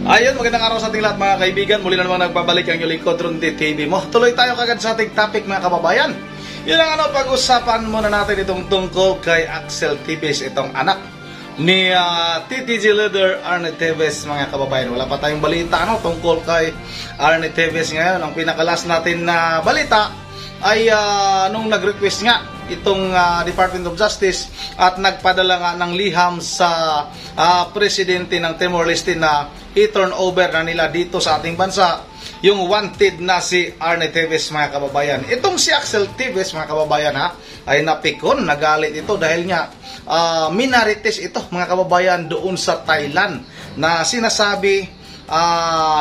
Ayun, magandang araw sa ating lahat mga kaibigan. Muli na naman nagbabalik ang inyong lingkod Ronde TV mo. Tuloy tayo kagad sa ating topic mga kababayan. Yun ang pag-usapan muna natin itong tungkol kay Axel Tibes, itong anak ni TTG leader Arnie Tevez mga kababayan. Wala pa tayong balita tungkol kay Arnie Tevez ngayon. Ang pinakalas natin na balita ay nung nag-request nga itong Department of Justice at nagpadala nga ng liham sa presidente ng Timor-Leste na i-turn over na nila dito sa ating bansa yung wanted na si Arnie Tevez mga kababayan. Itong si Axel Tevez mga kababayan ay napikon, nagalit ito dahil nga minarites ito mga kababayan doon sa Thailand na sinasabi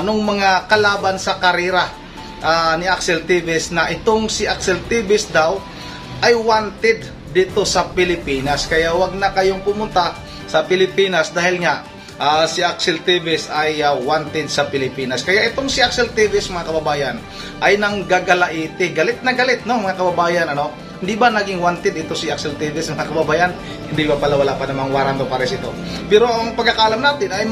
nung mga kalaban sa karera ni Axel Tevez na itong si Axel Tevez daw ay wanted dito sa Pilipinas, kaya wag na kayong pumunta sa Pilipinas dahil nga si Axel Tevez ay wanted sa Pilipinas. Kaya itong si Axel Tevez mga kababayan ay nanggagalaiti, galit na galit mga kababayan. Hindi ba naging wanted ito si Axel Tevez mga kababayan? Hindi ba pala, wala pa namang warrant of arrest ito. Pero ang pagkakalam natin ay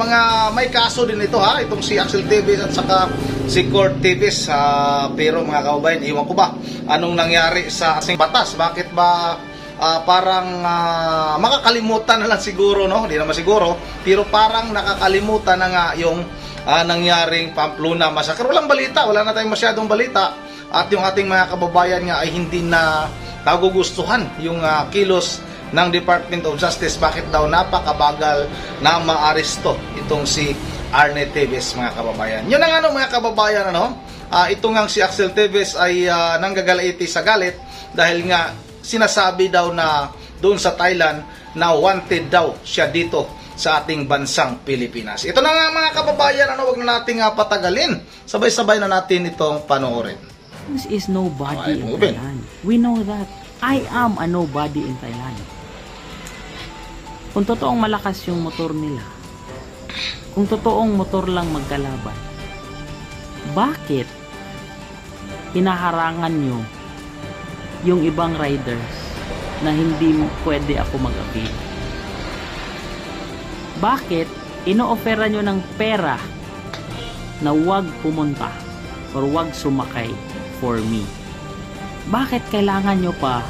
may kaso din ito itong si Axel Tevez at saka si Court Tevez. Pero mga kababayan, iwan ko ba anong nangyari sa ating batas? Bakit ba parang makakalimutan na lang siguro, hindi naman siguro, pero parang nakakalimutan na nga yung nangyaring Pamplona massacre. Walang balita, wala na tayong masyadong balita, at yung ating mga kababayan nga ay hindi na nagugustuhan yung kilos ng Department of Justice. Bakit daw napakabagal na maaresto itong si Arnie Tevez mga kababayan. Yun ang mga kababayan, ito nga si Axel Tevez ay nanggagalaiti sa galit dahil nga sinasabi daw na doon sa Thailand na wanted daw siya dito sa ating bansang Pilipinas. Ito na nga mga kababayan, wag na nating patagalin. Sabay-sabay na natin itong panoorin. This is nobody in Thailand. We know that. I am a nobody in Thailand. Kung totoong malakas yung motor nila, kung totoong motor lang magkalaban, bakit hinaharangan nyo yung ibang riders na hindi pwede ako mag-appeal? Bakit ino-offera nyo ng pera na wag pumunta or wag sumakay for me? Bakit kailangan nyo pa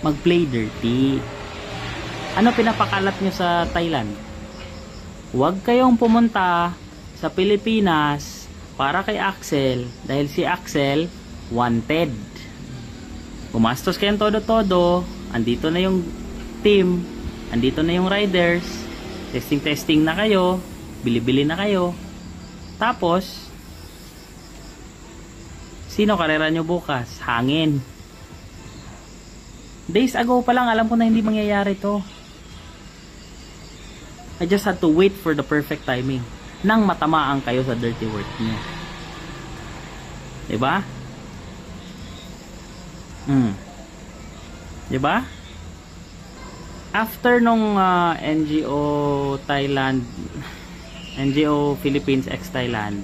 mag-play dirty? Ano pinapakalat nyo sa Thailand? Huwag kayong pumunta sa Pilipinas para kay Axel dahil si Axel wanted. Pumastos kayong todo-todo, andito na yung team, andito na yung riders, testing na kayo, bili-bili na kayo. Tapos sino karera nyo bukas? Hangin. Days ago pa lang alam ko na hindi mangyayari to. I just had to wait for the perfect timing nang matamaan kayo sa dirty work nyo. Diba? Diba? After nung NGO Thailand, NGO Philippines x Thailand,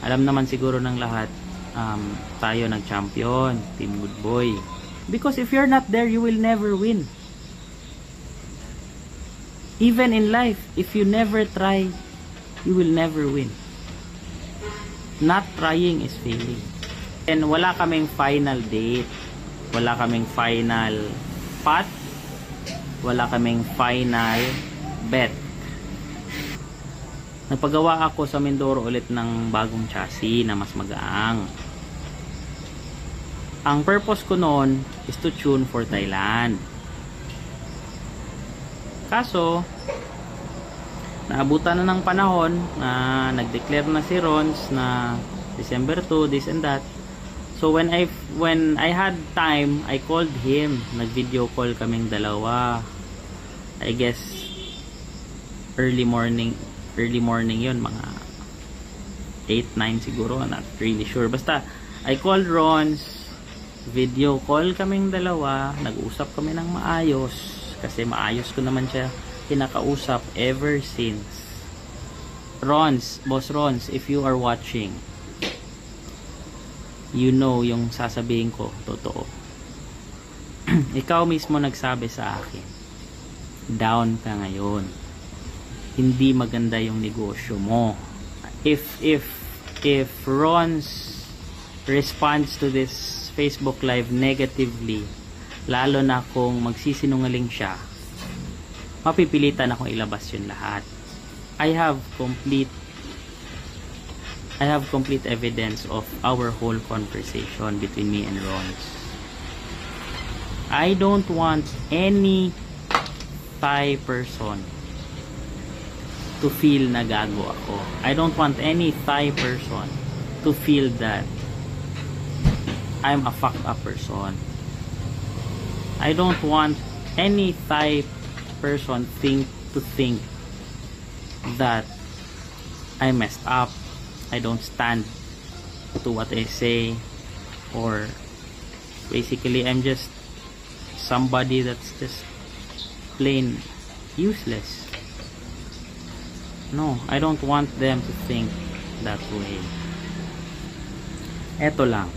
alam naman siguro ng lahat, tayo nag-champion, Team Good Boy. Because if you're not there, you will never win. Even in life, if you never try, you will never win. Not trying is failing. And wala kaming final date, wala kaming final path, wala kaming final bet. Nagpagawa ako sa Mindoro ulit ng bagong chassis na mas magaang. Ang purpose ko noon is to tune for Thailand. Kaso naabutan na ng panahon na nag-declare na si Rons na December 2, this and that. So when I had time, I called him. Nag-video call kaming dalawa. I guess early morning yun, mga 8-9 siguro, not really sure. Basta I called Rons, video call kaming dalawa, nag-usap kami ng maayos kasi maayos ko naman siya kinakausap ever since. Rons, Boss Rons, if you are watching, you know yung sasabihin ko totoo. Ikaw mismo nagsabi sa akin, down ka ngayon. hindi maganda yung negosyo mo. If Ron's responds to this Facebook Live negatively, lalo na kung magsisinungaling siya, mapipilitan akong ilabas yun lahat. I have complete evidence of our whole conversation between me and Ron's. I don't want any Thai person to feel na gago ako. I don't want any Thai person to feel that I'm a fucked up person. I don't want any Thai person to think that I messed up, I don't stand to what I say, or basically I'm just somebody that's just plain useless. No, I don't want them to think that way. Eto lang,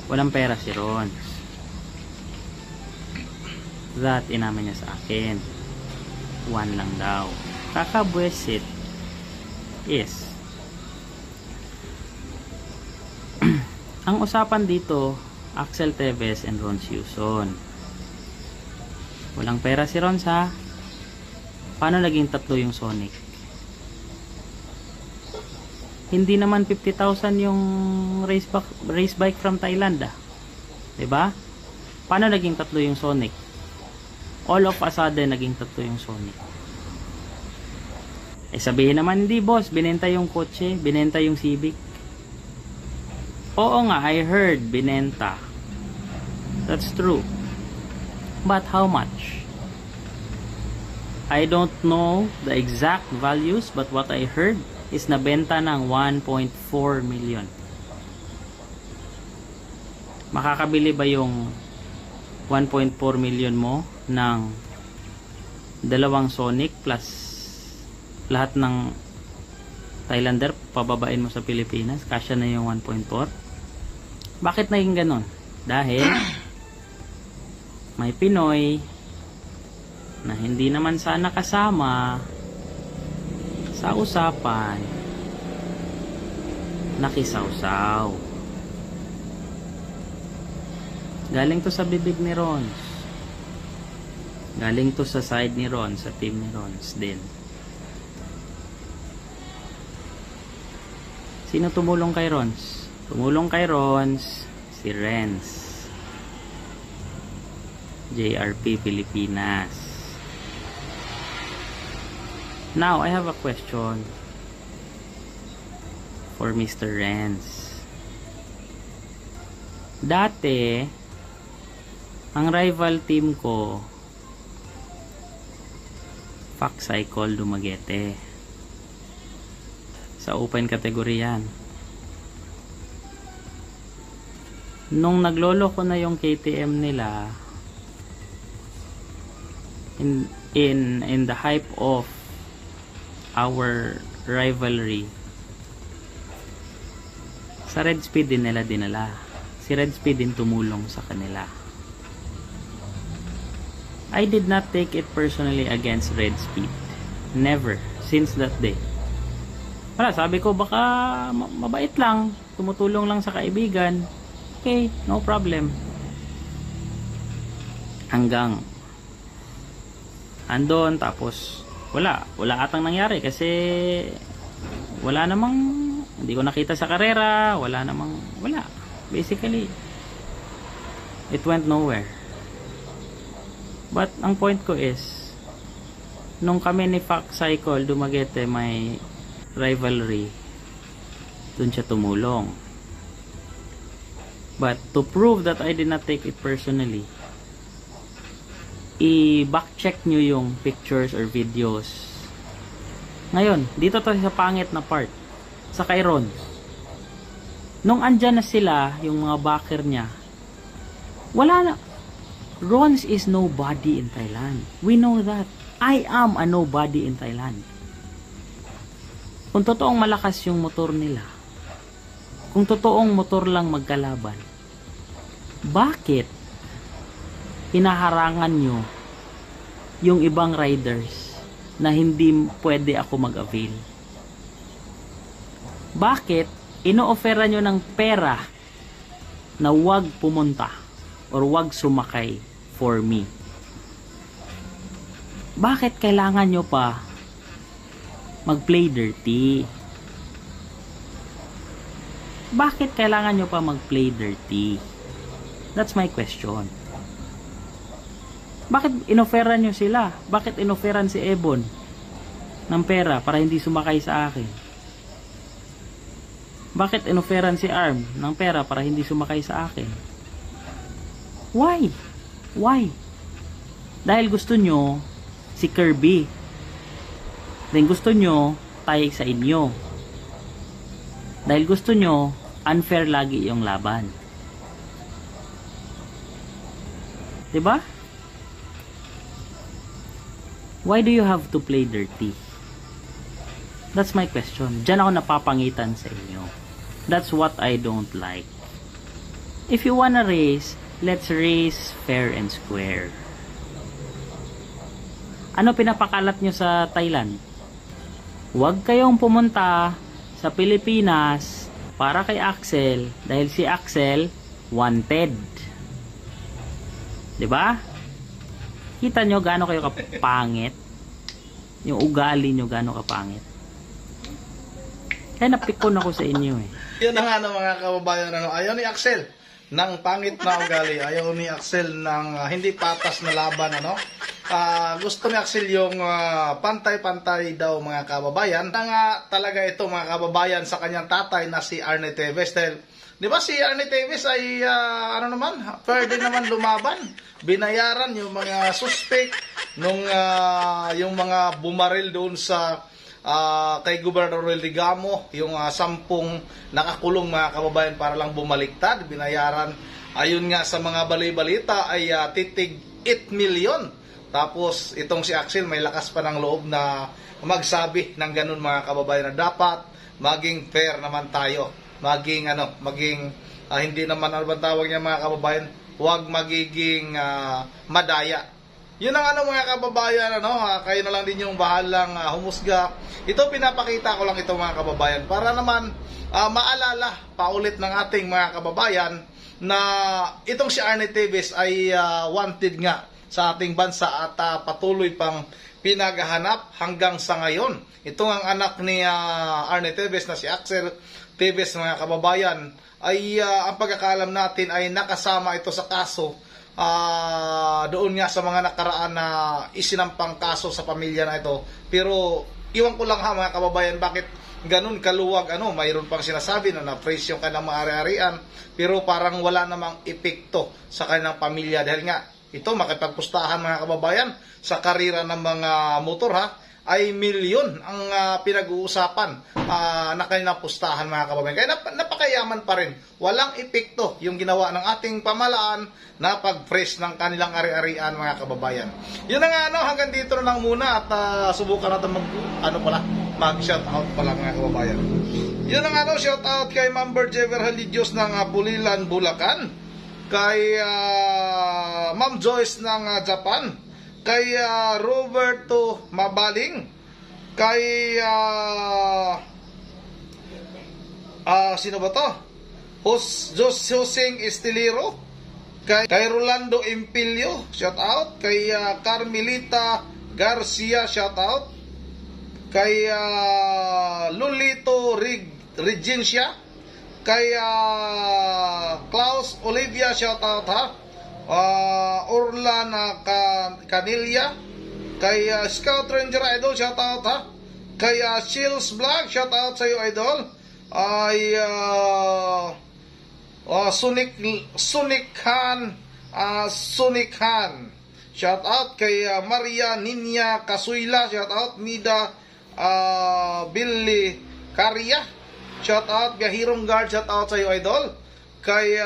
walang pera si Ron. That inamin niya sa akin. 1 lang daw. Kakabwesit is ang usapan dito, Axel Teves and Ron Siuson. Walang pera si Ron sa. Paano naging 3 yung Sonic? Hindi naman 50,000 yung race bike from Thailand, ah. 'Di ba? Paano naging 3 yung Sonic? All of a sudden naging 3 yung Sonic. Eh sabihin naman, hindi boss, binenta yung kotse, binenta yung Civic. Oo nga, I heard binenta. That's true. But how much? I don't know the exact values, but what I heard is nabenta ng 1.4 million. Makakabili ba yung 1.4 million mo ng 2 Sonic plus lahat ng Thailander pababain mo sa Pilipinas? Kasya na yung 1.4? Bakit naging ganon? Dahil may Pinoy na hindi naman sana kasama sa usapan, nakisawsaw. Galing to sa bibig ni Ron. Galing to sa side ni Ron, sa team ni Rons din. Sino tumulong kay Rons? Tumulong kay Rons si Renz, JRP Pilipinas. Now, I have a question for Mr. Renz. Dati, ang rival team ko, Fuck Cycle Dumaguete. Sa open category yan. Nung naglolo ko na yung KTM nila, in the hype of our rivalry, sa Red Speed din nila dinala. Si Red Speed din tumulong sa kanila. I did not take it personally against Red Speed. Never. Since that day. Wala, sabi ko baka mabait lang, tumutulong lang sa kaibigan. Okay, no problem. Hanggang andon, tapos wala atang nangyari kasi wala namang, hindi ko nakita sa karera, wala basically it went nowhere. But ang point ko is, nung kami ni Fuck Cycle Dumaguete may rivalry, dun siya tumulong. But to prove that I did not take it personally, i-backcheck nyo yung pictures or videos. Ngayon, dito to sa pangit na part, sa kay Ron. Nung andyan na sila, yung mga backer niya, wala na. Rons is nobody in Thailand. We know that. I am a nobody in Thailand. Kung totoong malakas yung motor nila, kung totoong motor lang magkalaban, bakit hinaharangan nyo yung ibang riders na hindi pwede ako mag-avail? Bakit ino-offera nyo ng pera na wag pumunta or wag sumakay for me? Bakit kailangan nyo pa mag-play dirty? Bakit kailangan nyo pa mag-play dirty? That's my question. Bakit inoferan nyo sila? Bakit inoferan si Ebon ng pera para hindi sumakay sa akin? Bakit inoferan si Arm ng pera para hindi sumakay sa akin? Why? Why? Dahil gusto nyo si Kirby. Then gusto nyo tayo sa inyo. Dahil gusto nyo unfair lagi yung laban. Diba? Why do you have to play dirty? That's my question. Diyan ako napapangitan sa inyo. That's what I don't like. If you wanna race, let's race fair and square. Ano pinapakalat nyo sa Thailand? Huwag kayong pumunta sa Pilipinas para kay Axel dahil si Axel wanted. 'Di ba? Kita nyo gaano kayo kapangit? Yung ugali nyo gaano kapangit? Kaya napikon ako sa inyo eh. Yun na nga mga kababayan, ayaw ni Axel ng pangit na ugali, ayaw ni Axel ng hindi patas na laban, gusto ni Axel yung pantay-pantay daw mga kababayan. Nga talaga ito mga kababayan sa kanyang tatay na si Arnie Teves. Dahil, di ba si Arnie Teves ay fair din naman lumaban. Binayaran yung mga suspect nung yung mga bumaril doon sa kay Gobernador Ligamo, yung 10 nakakulong mga kababayan para lang bumaliktad, binayaran ayun nga sa mga balay-balita ay titig 8 million. Tapos itong si Axel may lakas pa ng loob na magsabi ng ganun mga kababayan na dapat maging fair naman tayo, maging hindi naman ano ba tawag niya mga kababayan, huwag magiging madaya. Yun ang mga kababayan, kayo na lang din yung bahalang humusga. Ito pinapakita ko lang ito mga kababayan para naman maalala paulit ng ating mga kababayan na itong si Arnie Teves ay wanted nga sa ating bansa at patuloy pang pinaghahanap hanggang sa ngayon. Ito ang anak ni Arnie Teves na si Axel Teves mga kababayan ay ang pagkakaalam natin ay nakasama ito sa kaso doon nga sa mga nakaraan na isinampang kaso sa pamilya na ito. Pero iwan ko lang mga kababayan bakit ganun kaluwag mayroon pang sinasabi na na-praise yung kanilang ari-arian pero parang wala namang epekto sa kanilang pamilya dahil nga ito makipagpustahan mga kababayan sa karira ng mga motor ay milyon ang pinag-uusapan na kanilang pustahan mga kababayan. Kaya napakayaman pa rin. Walang epekto yung ginawa ng ating pamalaan na pag-fresh ng kanilang ari-arian mga kababayan. Yun na nga hanggang dito na lang muna at subukan natin mag-shoutout pala mga kababayan. Yun na nga shoutout kay Member Jever Halidios ng Pulilan, Bulacan. Kay Ma'am Joyce ng Japan. Kay Roberto Mabaling, kay sino ba to? Josing Estilero, kay Rolando Empilio, shout out, kay Carmelita Garcia, shout out, kay Lolito Regencia, kay Klaus Olivia, shout out Orlan Canilla, kay Scout Ranger Idol, shout out kay Shields Vlog, shout out sa iyo Idol, ay Sonic Han, shout out kay Maria Ninya Kasuila, shout out Mida Billy Caria, shout out Gahirong Guard, shout out sa iyo Idol, kay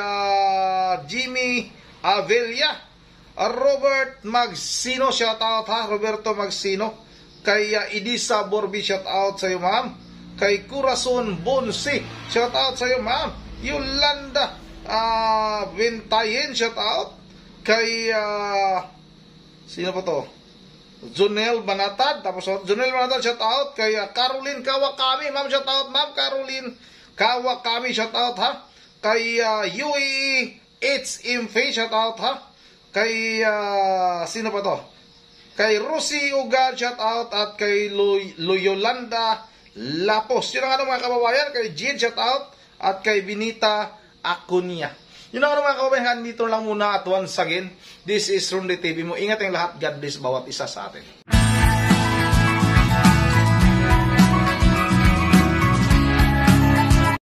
Jimmy Avelia, Robert Magsino, shout out Roberto Magsino, kay Idisa Borbi, shout out sa iyo ma'am, kay Corazon Bonsi, shout out sa iyo ma'am, Yolanda Bentayen, shout out, kay sino pa to? Junel Banatad, tapos Junel Banatad, shout out kay Caroline Kawakami, ma'am, shout out, ma'am Caroline Kawakami, shout out ha. Kay Yui It's Imfe, shout out ha. Kay sino pa to? Kay Rosie Ugad, shout out, at kay Loyolanda Lapos. Yun ang mga kababayan, kay Jade, shout out, at kay Binita Acuña. Yun ang mga kababayan, dito lang muna at once again, this is Ronde TV mo. Ingat ang lahat, God bless bawat isa sa atin.